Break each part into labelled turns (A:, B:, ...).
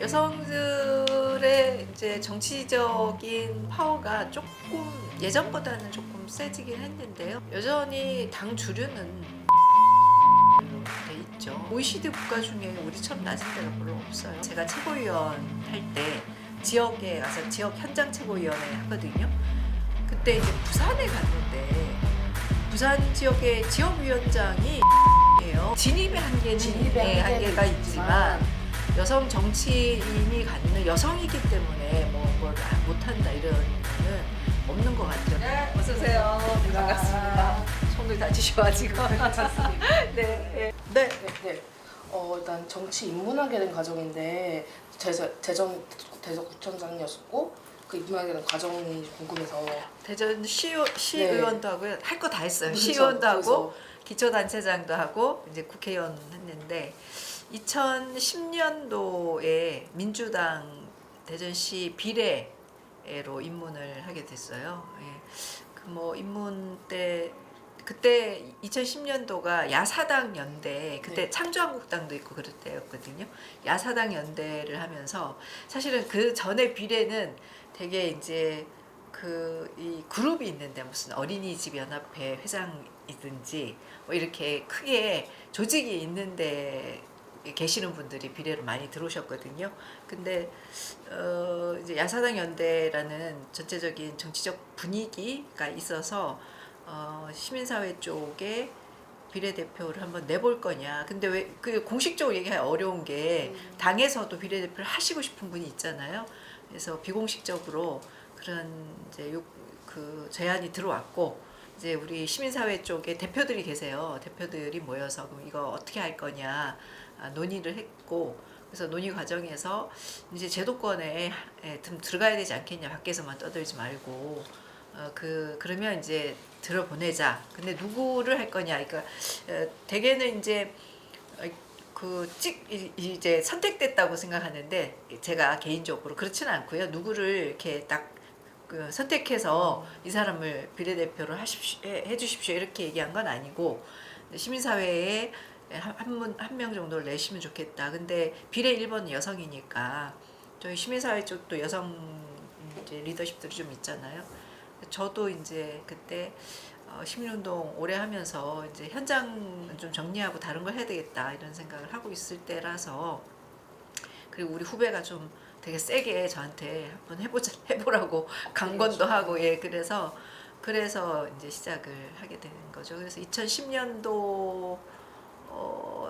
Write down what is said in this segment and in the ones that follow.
A: 여성들의 이제 정치적인 파워가 조금 예전보다는 조금 세지긴 했는데요. 여전히 당 주류는 돼 있죠. OECD 국가 중에 우리처럼 낮은 데가 별로 없어요. 제가 최고위원 할 때 지역에 가서 지역 현장 최고위원회 하거든요. 그때 이제 부산에 갔는데 부산 지역의 지역위원장이 예요. 진입의 한계가 있지만 여성 정치인이 갖는 여성이기 때문에 뭘 못한다 이런 거는 없는 것 같아요. 네, 어서 오세요. 네, 반갑습니다. 손을 다치셔가지고.
B: 괜찮습니다.
A: 네.
B: 네. 일단 정치 입문하게 된 과정인데 대전구청장이었고 그 입문하게 된 과정이 궁금해서.
A: 대전 시의원도 하고요. 할 거 다 했어요.
B: 그렇죠.
A: 시의원도 하고
B: 그래서.
A: 기초단체장도 하고 이제 국회의원 했는데 2010년도에 민주당 대전시 비례로 입문을 하게 됐어요. 예. 그 입문 때 그때 2010년도가 야사당 연대, 그때
B: 네.
A: 창조한국당도 있고 그럴 때였거든요. 야사당 연대를 하면서 사실은 그 전에 비례는 되게 이제 이 그룹이 있는데 무슨 어린이집 연합회 회장이든지 뭐 이렇게 크게 조직이 있는데 계시는 분들이 비례로 많이 들어오셨거든요. 근데 이제 야사당 연대라는 전체적인 정치적 분위기가 있어서 시민사회 쪽에 비례대표를 한번 내볼 거냐. 근데 왜 그 공식적으로 얘기하기 어려운 게 당에서도 비례대표를 하시고 싶은 분이 있잖아요. 그래서 비공식적으로 그런 이제 그 제안이 들어왔고 이제 우리 시민사회 쪽에 대표들이 계세요. 대표들이 모여서 그럼 이거 어떻게 할 거냐 논의를 했고 그래서 논의 과정에서 이제 제도권에 좀 들어가야 되지 않겠냐. 밖에서만 떠들지 말고 그러면 이제 들어보내자. 근데 누구를 할 거냐. 그러니까 대개는 이제 이제 선택됐다고 생각하는데 제가 개인적으로 그렇지는 않고요. 누구를 이렇게 딱 선택해서 이 사람을 비례대표로 해주십시오 이렇게 얘기한 건 아니고 시민사회에 한 명 정도를 내시면 좋겠다. 근데 비례 1번은 여성이니까 저희 시민사회 쪽도 여성 이제 리더십들이 좀 있잖아요. 저도 이제 그때 시민운동 오래 하면서 이제 현장 좀 정리하고 다른 걸 해야 되겠다 이런 생각을 하고 있을 때라서 그리고 우리 후배가 좀 되게 세게 저한테 한번 해보라고 강권도 하고 예 그래서 이제 시작을 하게 되는 거죠. 그래서 2010년도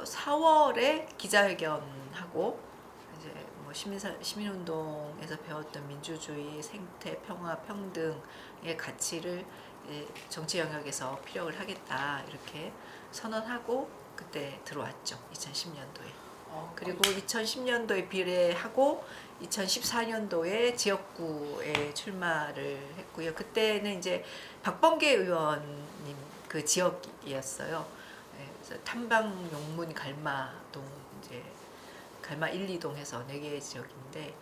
A: 4월에 기자회견하고 이제 뭐 시민운동에서 배웠던 민주주의, 생태, 평화, 평등의 가치를 정치 영역에서 피력을 하겠다 이렇게 선언하고 그때 들어왔죠. 2010년도에. 그리고 2010년도에 비례하고 2014년도에 지역구에 출마를 했고요. 그때는 이제 박범계 의원님 그 지역이었어요. 그래서 탐방 용문 갈마동 이제 갈마 1, 2동 해서 4개 지역인데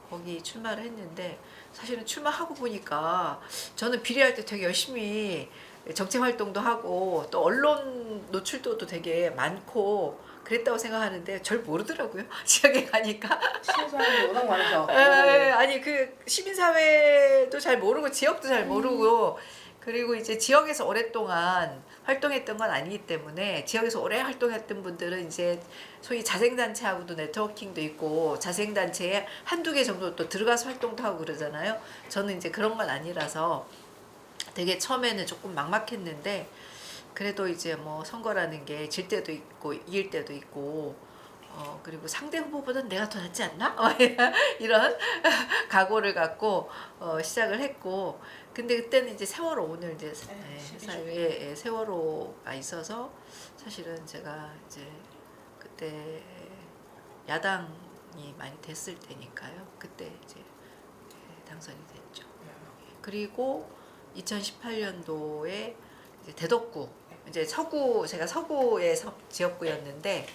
A: 거기 출마를 했는데 사실은 출마하고 보니까 저는 비례할 때 되게 열심히 정책 활동도 하고 또 언론 노출도도 되게 많고 그랬다고 생각하는데 절 모르더라고요. 지역에 가니까.
B: 시민사회는 워낙 많으셔.
A: 아니 그 시민사회도 잘 모르고 지역도 잘 모르고 그리고 이제 지역에서 오랫동안 활동했던 건 아니기 때문에 지역에서 오래 활동했던 분들은 이제 소위 자생단체하고도 네트워킹도 있고 자생단체에 한두 개 정도 또 들어가서 활동도 하고 그러잖아요. 저는 이제 그런 건 아니라서 되게 처음에는 조금 막막했는데 그래도 이제 뭐 선거라는 게 질 때도 있고 이길 때도 있고 그리고 상대 후보보다는 내가 더 낫지 않나? 이런 각오를 갖고 시작을 했고 근데 그때는 이제 세월호 오늘 이제 사회에 세월호가 있어서 사실은 제가 이제 그때 야당이 많이 됐을 때니까요. 그때 이제 당선이 됐죠. 그리고 2018년도에 이제 대덕구 이제 제가 서구의 지역구였는데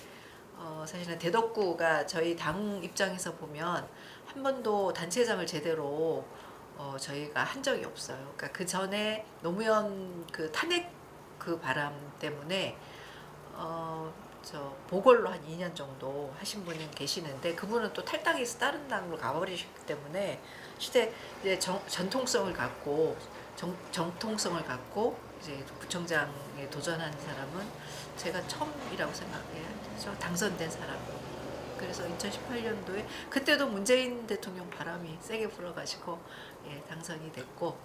A: 사실은 대덕구가 저희 당 입장에서 보면 한 번도 단체장을 제대로 저희가 한 적이 없어요. 그러니까 그 전에 노무현 그 탄핵 그 바람 때문에 저 보궐로 한 2년 정도 하신 분이 계시는데 그분은 또 탈당해서 다른 당으로 가버리셨기 때문에 시대 이제 전통성을 갖고 정통성을 갖고 이제 구청장에 도전하는 사람은 제가 처음이라고 생각해요. 당선된 사람. 그래서 2018년도에 그때도 문재인 대통령 바람이 세게 불어가지고 예, 당선이 됐고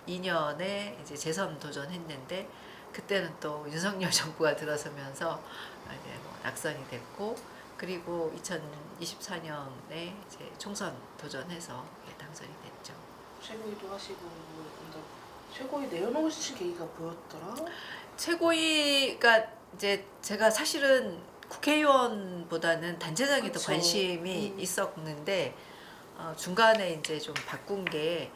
A: 2022년에 이제 재선 도전했는데 그때는 또 윤석열 정부가 들어서면서 이제 뭐 낙선이 됐고 그리고 2024년에 이제 총선 도전해서 예, 당선이 됐죠.
B: 최고위도 하시고 근데 최고위 내려놓으신 계기가 뭐였더라?
A: 최고위가 이제 제가 사실은 국회의원보다는 단체장에 더
B: 그쵸.
A: 관심이 있었는데 중간에 이제 좀 바꾼 게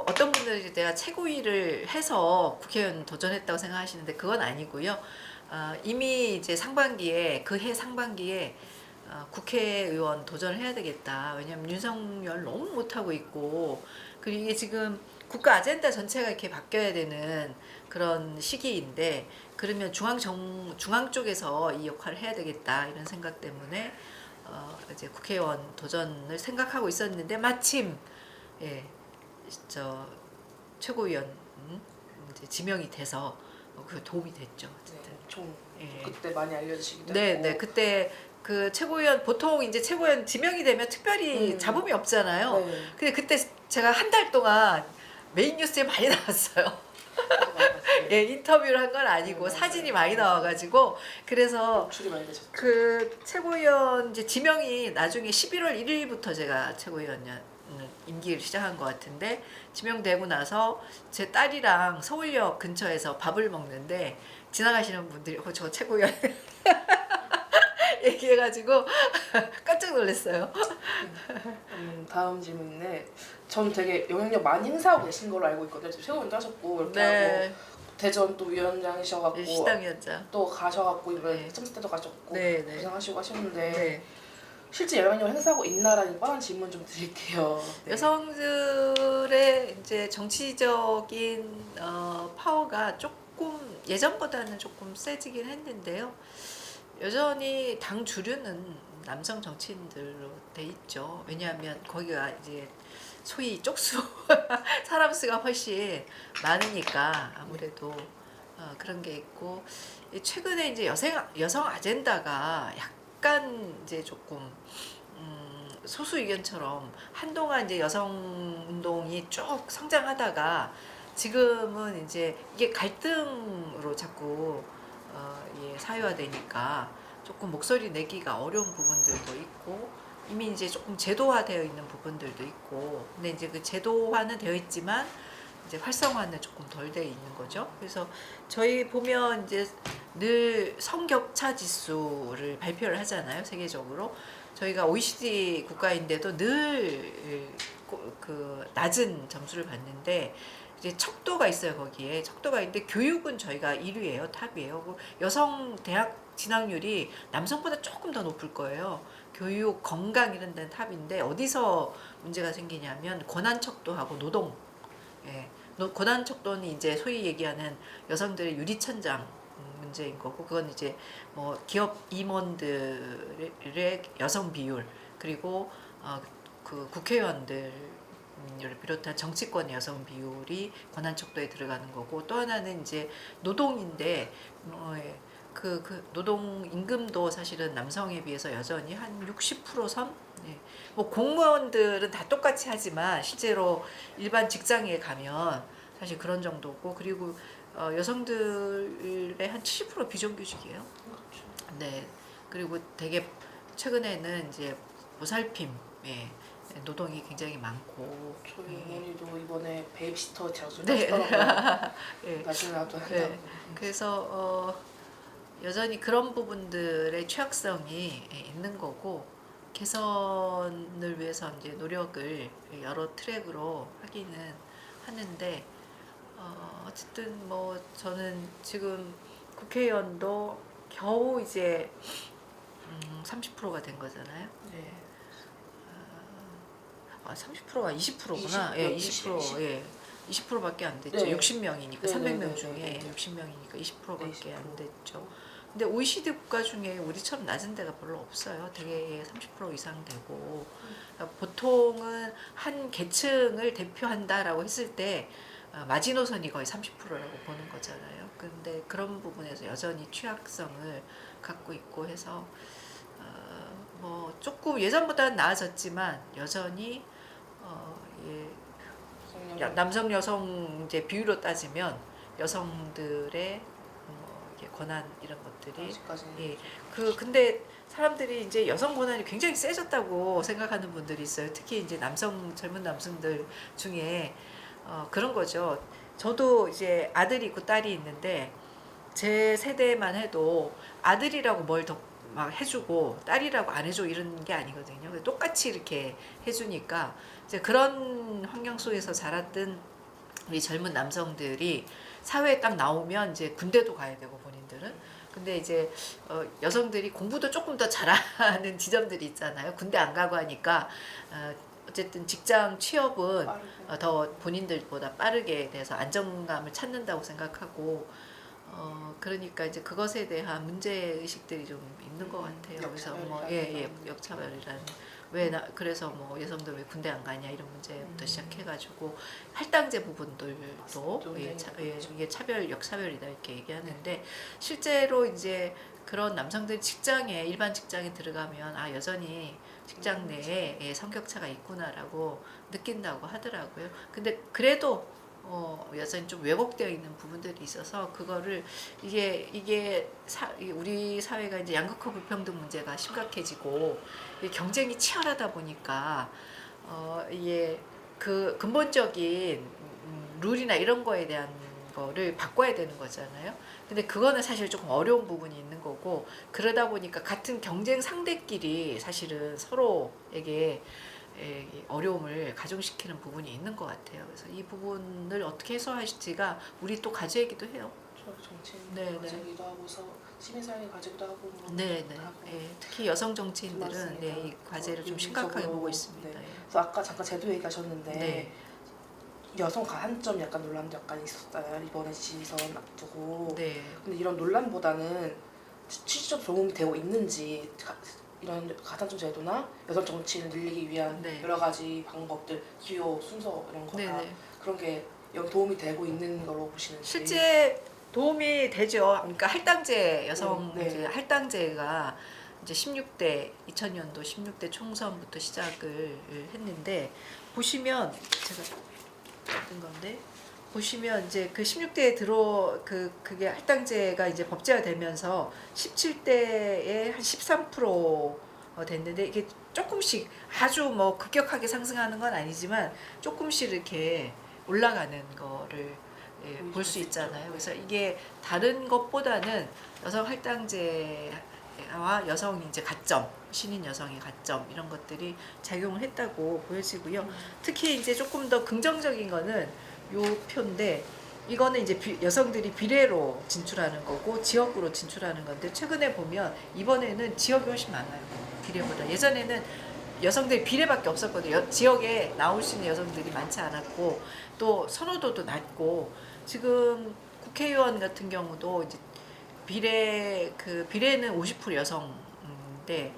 A: 어떤 분들이 내가 최고위를 해서 국회의원 도전했다고 생각하시는데 그건 아니고요. 이미 이제 상반기에 그 해 상반기에 국회의원 도전을 해야 되겠다. 왜냐하면 윤석열 너무 못하고 있고 그리고 이게 지금 국가 아젠다 전체가 이렇게 바뀌어야 되는 그런 시기인데 그러면 중앙 쪽에서 이 역할을 해야 되겠다 이런 생각 때문에 이제 국회의원 도전을 생각하고 있었는데 마침 예, 저 최고위원 이제 지명이 돼서 그 도움이 됐죠. 어쨌든.
B: 네, 좀
A: 예.
B: 그때 많이 알려주시기도
A: 네,
B: 했고.
A: 네. 그때 그 최고위원 보통 이제 최고위원 지명이 되면 특별히 잡음이 없잖아요.
B: 네.
A: 근데 그때 제가 한 달 동안 메인 뉴스에 많이 나왔어요. 예, 인터뷰를 한 건 아니고
B: 네,
A: 사진이
B: 맞아요.
A: 많이 나와가지고 그래서
B: 노출이 많이 되셨죠.
A: 그 최고위원 이제 지명이 나중에 11월 1일부터 제가 최고위원 임기를 시작한 것 같은데 지명되고 나서 제 딸이랑 서울역 근처에서 밥을 먹는데 지나가시는 분들이 저 최고위원 얘기해가지고 깜짝 놀랐어요.
B: 다음 질문인데 전 되게 영향력 많이 행사하고 계신 걸로 알고 있거든요. 지금 최고위원도 하셨고 이렇게
A: 네,
B: 하고 대전 또 위원장이셔갖고
A: 시당위원장.
B: 또 가셔갖고 이번
A: 네.
B: 첨스 때도 가셨고
A: 네, 네.
B: 고생하시고 하셨는데
A: 네.
B: 실제 영향력 행사하고 있나라는 뻔한 질문 좀 드릴게요. 네.
A: 여성들의 이제 정치적인 파워가 조금 예전보다는 조금 세지긴 했는데요. 여전히 당 주류는 남성 정치인들로 돼 있죠. 왜냐하면 거기가 이제 소위 쪽수 사람 수가 훨씬 많으니까 아무래도 그런 게 있고 최근에 이제 여성 아젠다가 약간 이제 조금 소수 의견처럼 한동안 이제 여성 운동이 쭉 성장하다가 지금은 이제 이게 갈등으로 자꾸 예, 사회화되니까 조금 목소리 내기가 어려운 부분들도 있고 이미 이제 조금 제도화되어 있는 부분들도 있고 근데 이제 그 제도화는 되어 있지만 이제 활성화는 조금 덜 돼 있는 거죠. 그래서 저희 보면 이제 늘 성격차 지수를 발표를 하잖아요, 세계적으로. 저희가 OECD 국가인데도 늘 그 낮은 점수를 받는데 이제 척도가 있어요, 거기에. 척도가 있는데 교육은 저희가 1위예요, 탑이에요. 여성 대학 진학률이 남성보다 조금 더 높을 거예요. 교육, 건강 이런 데는 탑인데 어디서 문제가 생기냐면 권한 척도하고 노동. 예. 고난 척도는 이제 소위 얘기하는 여성들의 유리천장 문제인 거고 그건 이제 뭐 기업 임원들의 여성 비율 그리고 그 국회의원들을 비롯한 정치권의 여성 비율이 고난 척도에 들어가는 거고 또 하나는 이제 노동인데 예. 그 노동 임금도 사실은 남성에 비해서 여전히 한 60%선? 네. 뭐 공무원들은 다 똑같이 하지만 실제로 일반 직장에 가면 사실 그런 정도고 그리고 여성들의 한 70% 비정규직이에요. 네. 그리고 되게 최근에는 이제 보살핌, 예. 노동이 굉장히 많고.
B: 저희
A: 예.
B: 어머니도 이번에 베이비시터 장수를
A: 네.
B: 하시더라고요.
A: 예.
B: 나중에 나도 한다고.
A: 네. 그래서 여전히 그런 부분들의 취약성이 있는 거고 개선을 위해서 이제 노력을 여러 트랙으로 하기는 하는데 어쨌든 뭐 저는 지금 국회의원도 겨우 이제 30%가 된 거잖아요.
B: 네.
A: 30%가 20%구나.
B: 20%,
A: 예,
B: 20,
A: 20%. 예. 20%밖에 안 됐죠.
B: 네.
A: 60명이니까
B: 네,
A: 300명
B: 네, 네,
A: 중에
B: 네, 네.
A: 60명이니까 20%밖에 안
B: 20%.
A: 됐죠. 근데 OECD 국가 중에 우리처럼 낮은 데가 별로 없어요. 되게 30% 이상 되고 그러니까 보통은 한 계층을 대표한다라고 했을 때 마지노선이 거의 30%라고 보는 거잖아요. 근데 그런 부분에서 여전히 취약성을 갖고 있고 해서 뭐 조금 예전보다는 나아졌지만 여전히 남성 여성 이제 비율로 따지면 여성들의 이게 권한 이런 것들이
B: 아직까지는
A: 예. 근데 사람들이 이제 여성 권한이 굉장히 세졌다고 생각하는 분들이 있어요. 특히 이제 젊은 남성들 중에 그런 거죠. 저도 이제 아들이 있고 딸이 있는데 제 세대만 해도 아들이라고 뭘 더 막 해주고 딸이라고 안 해줘 이런 게 아니거든요. 똑같이 이렇게 해주니까 이제 그런 환경 속에서 자랐던 우리 젊은 남성들이 사회에 딱 나오면 이제 군대도 가야 되고 본인들은 근데 이제 여성들이 공부도 조금 더 잘하는 지점들이 있잖아요. 군대 안 가고 하니까 어쨌든 직장 취업은 더 본인들보다 빠르게 돼서 안정감을 찾는다고 생각하고 그러니까 이제 그것에 대한 문제 의식들이 좀 있는 것 같아요. 그래서 뭐 역차별이라는 그래서 뭐 여성들 왜 군대 안 가냐 이런 문제부터 시작해가지고 할당제 부분들도 이게 역차별이다 이렇게 얘기하는데 실제로 이제 그런 남성들 일반 직장에 들어가면 여전히 직장 내에 성격차가 있구나라고 느낀다고 하더라고요. 근데 그래도 여전히 좀 왜곡되어 있는 부분들이 있어서 그거를 이게 우리 사회가 이제 양극화 불평등 문제가 심각해지고 경쟁이 치열하다 보니까 이게 그 근본적인 룰이나 이런 거에 대한 거를 바꿔야 되는 거잖아요. 근데 그거는 사실 조금 어려운 부분이 있는 거고 그러다 보니까 같은 경쟁 상대끼리 사실은 서로에게 어려움을 가중시키는 부분이 있는 것 같아요. 그래서 이 부분을 어떻게 해소하실지가 우리 또 과제이기도 해요.
B: 정치인 가지기도 하고서 시민사회 가지기도 하고
A: 네네. 특히 여성 정치인들은 이 과제를 좀 심각하게 보고 있습니다.
B: 네. 그래서 아까 잠깐 제도 얘기하셨는데
A: 네.
B: 여성 가산점 약간 논란도 약간 있었어요. 이번에 지선 앞두고.
A: 네.
B: 근데 이런 논란보다는 실질적 도움이 되고 있는지 이런 가산점 제도나 여성 정치인을 늘리기 위한 여러 가지 방법들, 기호, 순서 이런 거가 그런 게 도움이 되고 있는 걸로 보시는지.
A: 실제 도움이 되죠. 그러니까 할당제 이제 할당제가 이제 2000년도 16대 총선부터 시작을 했는데 보시면 제가 어떤 건데 보시면 이제 그 16대에 그게 할당제가 이제 법제화되면서 17대에 한 13% 됐는데 이게 조금씩 아주 뭐 급격하게 상승하는 건 아니지만 조금씩 이렇게 올라가는 거를 볼 수 있잖아요. 그래서 이게 다른 것보다는 여성 할당제와 여성 이제 가점, 신인 여성의 가점 이런 것들이 작용을 했다고 보여지고요. 특히 이제 조금 더 긍정적인 거는 요 표인데 이거는 이제 여성들이 비례로 진출하는 거고 지역으로 진출하는 건데 최근에 보면 이번에는 지역이 훨씬 많아요. 비례보다. 예전에는 여성들이 비례밖에 없었거든요. 지역에 나올 수 있는 여성들이 많지 않았고 또 선호도도 낮고 지금 국회의원 같은 경우도 이제 비례는 50% 여성인데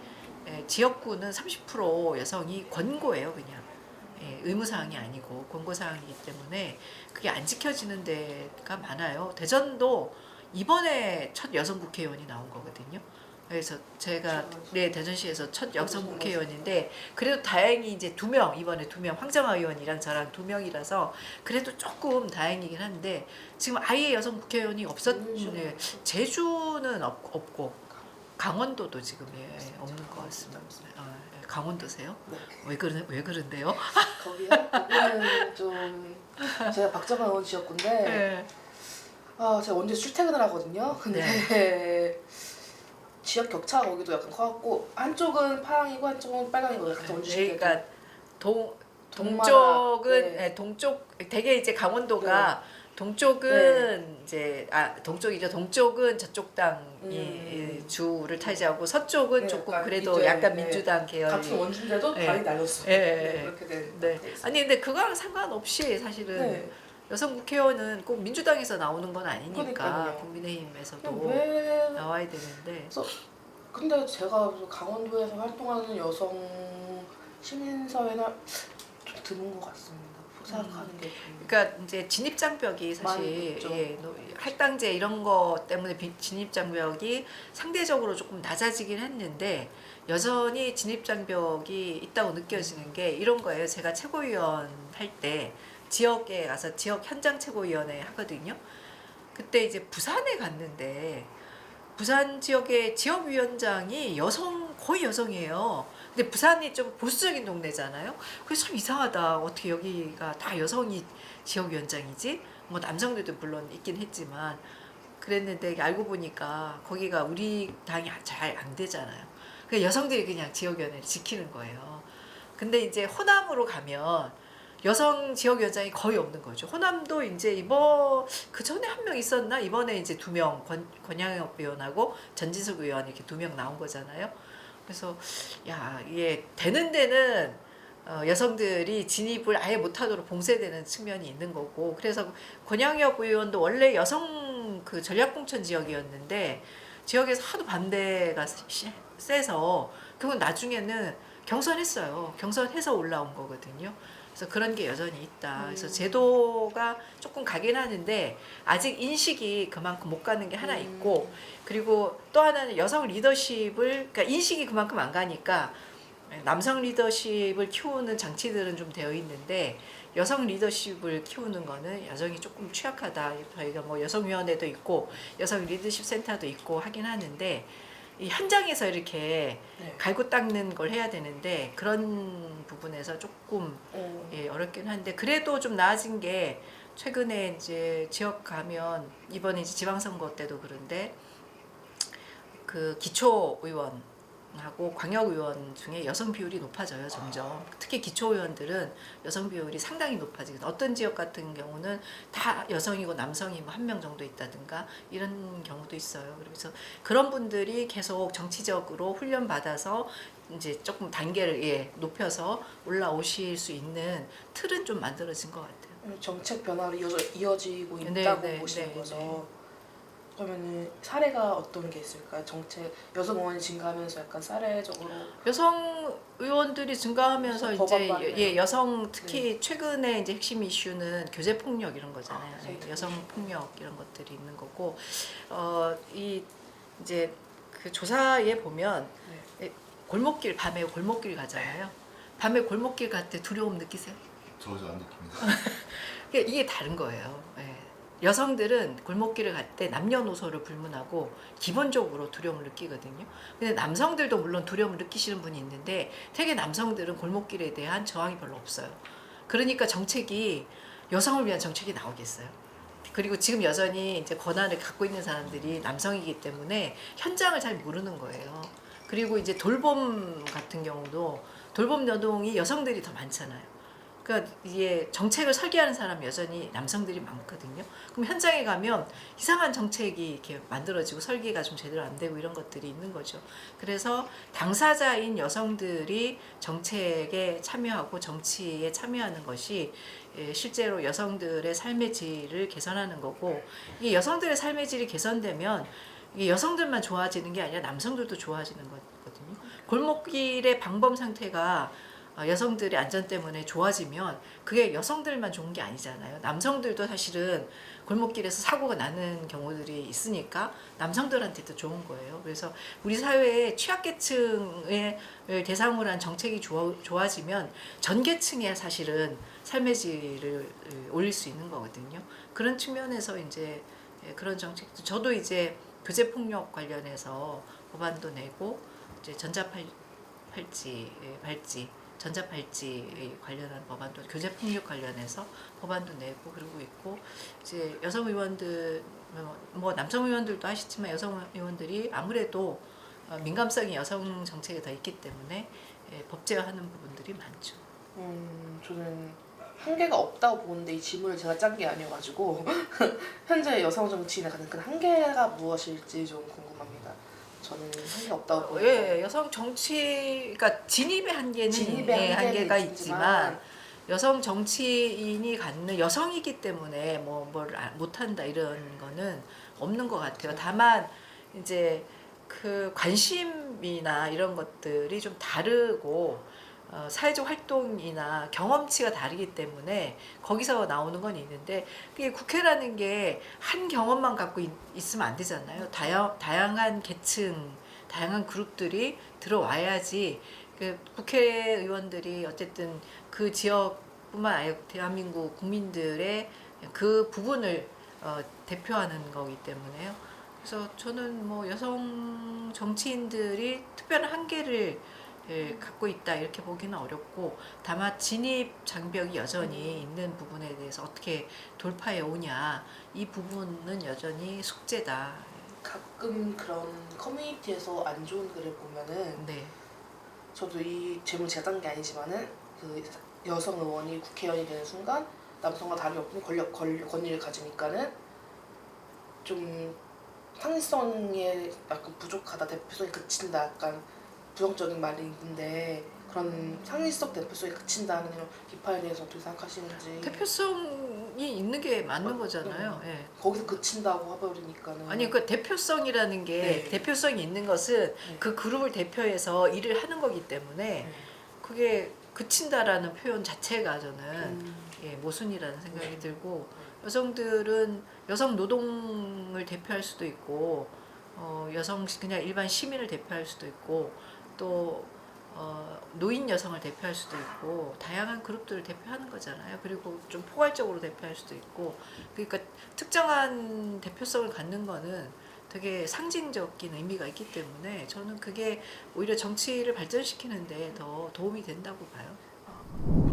A: 지역구는 30% 여성이 권고예요, 그냥. 의무사항이 아니고 권고사항이기 때문에 그게 안 지켜지는 데가 많아요. 대전도 이번에 첫 여성 국회의원이 나온 거거든요. 그래서 제가 대전시에서 첫 여성 국회의원인데 그래도 다행히 이제 이번에 2명 황정아 의원이랑 저랑 2명이라서 그래도 조금 다행이긴 한데 지금 아예 여성 국회의원이 제주는 없고 강원도도 지금 없는 것 같습니다. 강원도세요?
B: 네.
A: 왜 그런데요?
B: 거기는 좀 제가 박정아 의원 지역구인데 제가 원주 출퇴근을 하거든요. 근데 지역 격차가 거기도 약간 커갖고 한쪽은 파랑이고 한쪽은 빨강이고 같은 원주 시대.
A: 그러니까 동쪽은 동쪽 되게 이제 강원도가 동쪽은 이제 동쪽이죠. 동쪽은 저쪽 당이 주를 차지하고 서쪽은 조금 그래도 약간 민주당 계열.
B: 같은 원주인데도 발이 날렸어. 그렇게 된.
A: 아니 근데 그거랑 상관없이 사실은 여성 국회의원은 꼭 민주당에서 나오는 건 아니니까
B: 그러니까요.
A: 국민의힘에서도
B: 왜
A: 나와야 되는데.
B: 그래서 근데 제가 강원도에서 활동하는 여성 시민사회는 좀 드문 것 같습니다. 생각하는 게 좀.
A: 그러니까 이제 진입장벽이 사실
B: 많이
A: 할당제 이런 거 때문에 진입장벽이 상대적으로 조금 낮아지긴 했는데 여전히 진입장벽이 있다고 느껴지는 게 이런 거예요. 제가 최고위원 할 때 지역에 가서 지역 현장 최고위원회 하거든요. 그때 이제 부산에 갔는데 부산 지역의 지역위원장이 거의 여성이에요. 근데 부산이 좀 보수적인 동네잖아요. 그래서 참 이상하다. 어떻게 여기가 다 여성이 지역위원장이지? 뭐 남성들도 물론 있긴 했지만 그랬는데 알고 보니까 거기가 우리 당이 잘 안 되잖아요. 그래서 여성들이 그냥 지역위원회를 지키는 거예요. 근데 이제 호남으로 가면 여성 지역위원장이 거의 없는 거죠. 호남도 이제 그 전에 한 명 있었나? 이번에 이제 2명, 권양혁 의원하고 전진숙 의원 이렇게 2명 나온 거잖아요. 그래서 야, 이게 되는 데는 여성들이 진입을 아예 못하도록 봉쇄되는 측면이 있는 거고, 그래서 권양혁 의원도 원래 여성 그 전략공천 지역이었는데 지역에서 하도 반대가 세서 결국 나중에는 경선했어요. 경선해서 올라온 거거든요. 그래서 그런 게 여전히 있다. 그래서 제도가 조금 가긴 하는데 아직 인식이 그만큼 못 가는 게 하나 있고, 그리고 또 하나는 여성 리더십을, 그러니까 인식이 그만큼 안 가니까 남성 리더십을 키우는 장치들은 좀 되어 있는데 여성 리더십을 키우는 거는 여전히 조금 취약하다. 저희가 뭐 여성위원회도 있고 여성 리더십 센터도 있고 하긴 하는데 이 현장에서 이렇게 갈고 닦는 걸 해야 되는데 그런 부분에서 조금 어렵긴 한데, 그래도 좀 나아진 게 최근에 이제 지역 가면 이번에 이제 지방선거 때도 그런데 그 기초의원하고 광역의원 중에 여성 비율이 높아져요, 점점. 특히 기초의원들은 여성 비율이 상당히 높아지거든요. 어떤 지역 같은 경우는 다 여성이고 남성이 뭐 한 명 정도 있다든가 이런 경우도 있어요. 그래서 그런 분들이 계속 정치적으로 훈련받아서 이제 조금 단계를 높여서 올라오실 수 있는 틀은 좀 만들어진 것 같아요.
B: 정책 변화로 이어지고 있다고 보시는 거죠. 그러면은 사례가 어떤 게 있을까요? 정책 여성 의원이 증가하면서 약간 사례적으로
A: 여성 의원들이 증가하면서 이제 여성 특히
B: 네.
A: 최근에 이제 핵심 이슈는 교제 폭력 이런 거잖아요.
B: 네.
A: 여성 폭력 이런 것들이 있는 거고, 이 이제 그 조사에 보면 골목길 밤에 골목길 가잖아요. 밤에 골목길 갈 때 두려움 느끼세요?
C: 저 안 느낍니다.
A: 이게 다른 거예요. 여성들은 골목길을 갈 때 남녀노소를 불문하고 기본적으로 두려움을 느끼거든요. 근데 남성들도 물론 두려움을 느끼시는 분이 있는데 되게 남성들은 골목길에 대한 저항이 별로 없어요. 그러니까 정책이 여성을 위한 정책이 나오겠어요. 그리고 지금 여전히 이제 권한을 갖고 있는 사람들이 남성이기 때문에 현장을 잘 모르는 거예요. 그리고 이제 돌봄 같은 경우도 돌봄 노동이 여성들이 더 많잖아요. 그러니까 이게 정책을 설계하는 사람이 여전히 남성들이 많거든요. 그럼 현장에 가면 이상한 정책이 이렇게 만들어지고 설계가 좀 제대로 안 되고 이런 것들이 있는 거죠. 그래서 당사자인 여성들이 정책에 참여하고 정치에 참여하는 것이 실제로 여성들의 삶의 질을 개선하는 거고, 이게 여성들의 삶의 질이 개선되면 이게 여성들만 좋아지는 게 아니라 남성들도 좋아지는 거거든요. 골목길의 방범 상태가 여성들의 안전 때문에 좋아지면 그게 여성들만 좋은 게 아니잖아요. 남성들도 사실은 골목길에서 사고가 나는 경우들이 있으니까 남성들한테도 좋은 거예요. 그래서 우리 사회의 취약계층을 대상으로 한 정책이 좋아지면 전 계층에 사실은 삶의 질을 올릴 수 있는 거거든요. 그런 측면에서 이제 그런 정책도, 저도 이제 교제 폭력 관련해서 법안도 내고 이제 전자발찌 관련한 법안도, 교제 폭력 관련해서 법안도 내고 그러고 있고, 이제 여성 의원들 뭐 남성 의원들도 하시지만 여성 의원들이 아무래도 민감성이 여성 정책에 더 있기 때문에 법제화하는 부분들이 많죠.
B: 저는 한계가 없다고 보는데 이 질문을 제가 짠 게 아니어가지고 현재 여성 정치인의 가장 큰 한계가 무엇일지 좀 궁금합니다. 저는 한계가 없다고 보는데
A: 여성 정치가 진입의 한계는 한계가 있지만 여성 정치인이 갖는 여성이기 때문에 뭐 뭘 못한다 이런 거는 없는 것 같아요. 다만 이제 그 관심이나 이런 것들이 좀 다르고 사회적 활동이나 경험치가 다르기 때문에 거기서 나오는 건 있는데 그게 국회라는 게 한 경험만 갖고 있으면 안 되잖아요. 다양한 계층, 다양한 그룹들이 들어와야지 그 국회의원들이 어쨌든 그 지역뿐만 아니라 대한민국 국민들의 그 부분을 대표하는 거기 때문에요. 그래서 저는 뭐 여성 정치인들이 특별한 한계를 갖고 있다 이렇게 보기는 어렵고 다만 진입 장벽이 여전히 있는 부분에 대해서 어떻게 돌파해 오냐 이 부분은 여전히 숙제다.
B: 가끔 그런 커뮤니티에서 안 좋은 글을 보면은
A: 네.
B: 저도 이 질문 제가 딴 게 아니지만은 그 여성 의원이 국회의원이 되는 순간 남성과 다름없는 권리를 가지니까는 좀 창의성에 약간 부족하다, 대표성이 그친다, 약간 부정적인 말이 있는데 그런 창의성 대표성이 그친다는 이런 비판에 대해서 어떻게 생각하시는지.
A: 대표성이 있는 게 맞는 거잖아요. 예.
B: 거기서 그친다고 해버리니까는.
A: 아니 그 대표성이라는 게
B: 네.
A: 대표성이 있는 것은
B: 네.
A: 그 그룹을 대표해서 일을 하는 거기 때문에 그게 그친다라는 표현 자체가 저는 모순이라는 생각이 들고 여성들은 여성 노동을 대표할 수도 있고 여성 그냥 일반 시민을 대표할 수도 있고 또 노인 여성을 대표할 수도 있고 다양한 그룹들을 대표하는 거잖아요. 그리고 좀 포괄적으로 대표할 수도 있고 그러니까 특정한 대표성을 갖는 거는 되게 상징적인 의미가 있기 때문에 저는 그게 오히려 정치를 발전시키는데 더 도움이 된다고 봐요.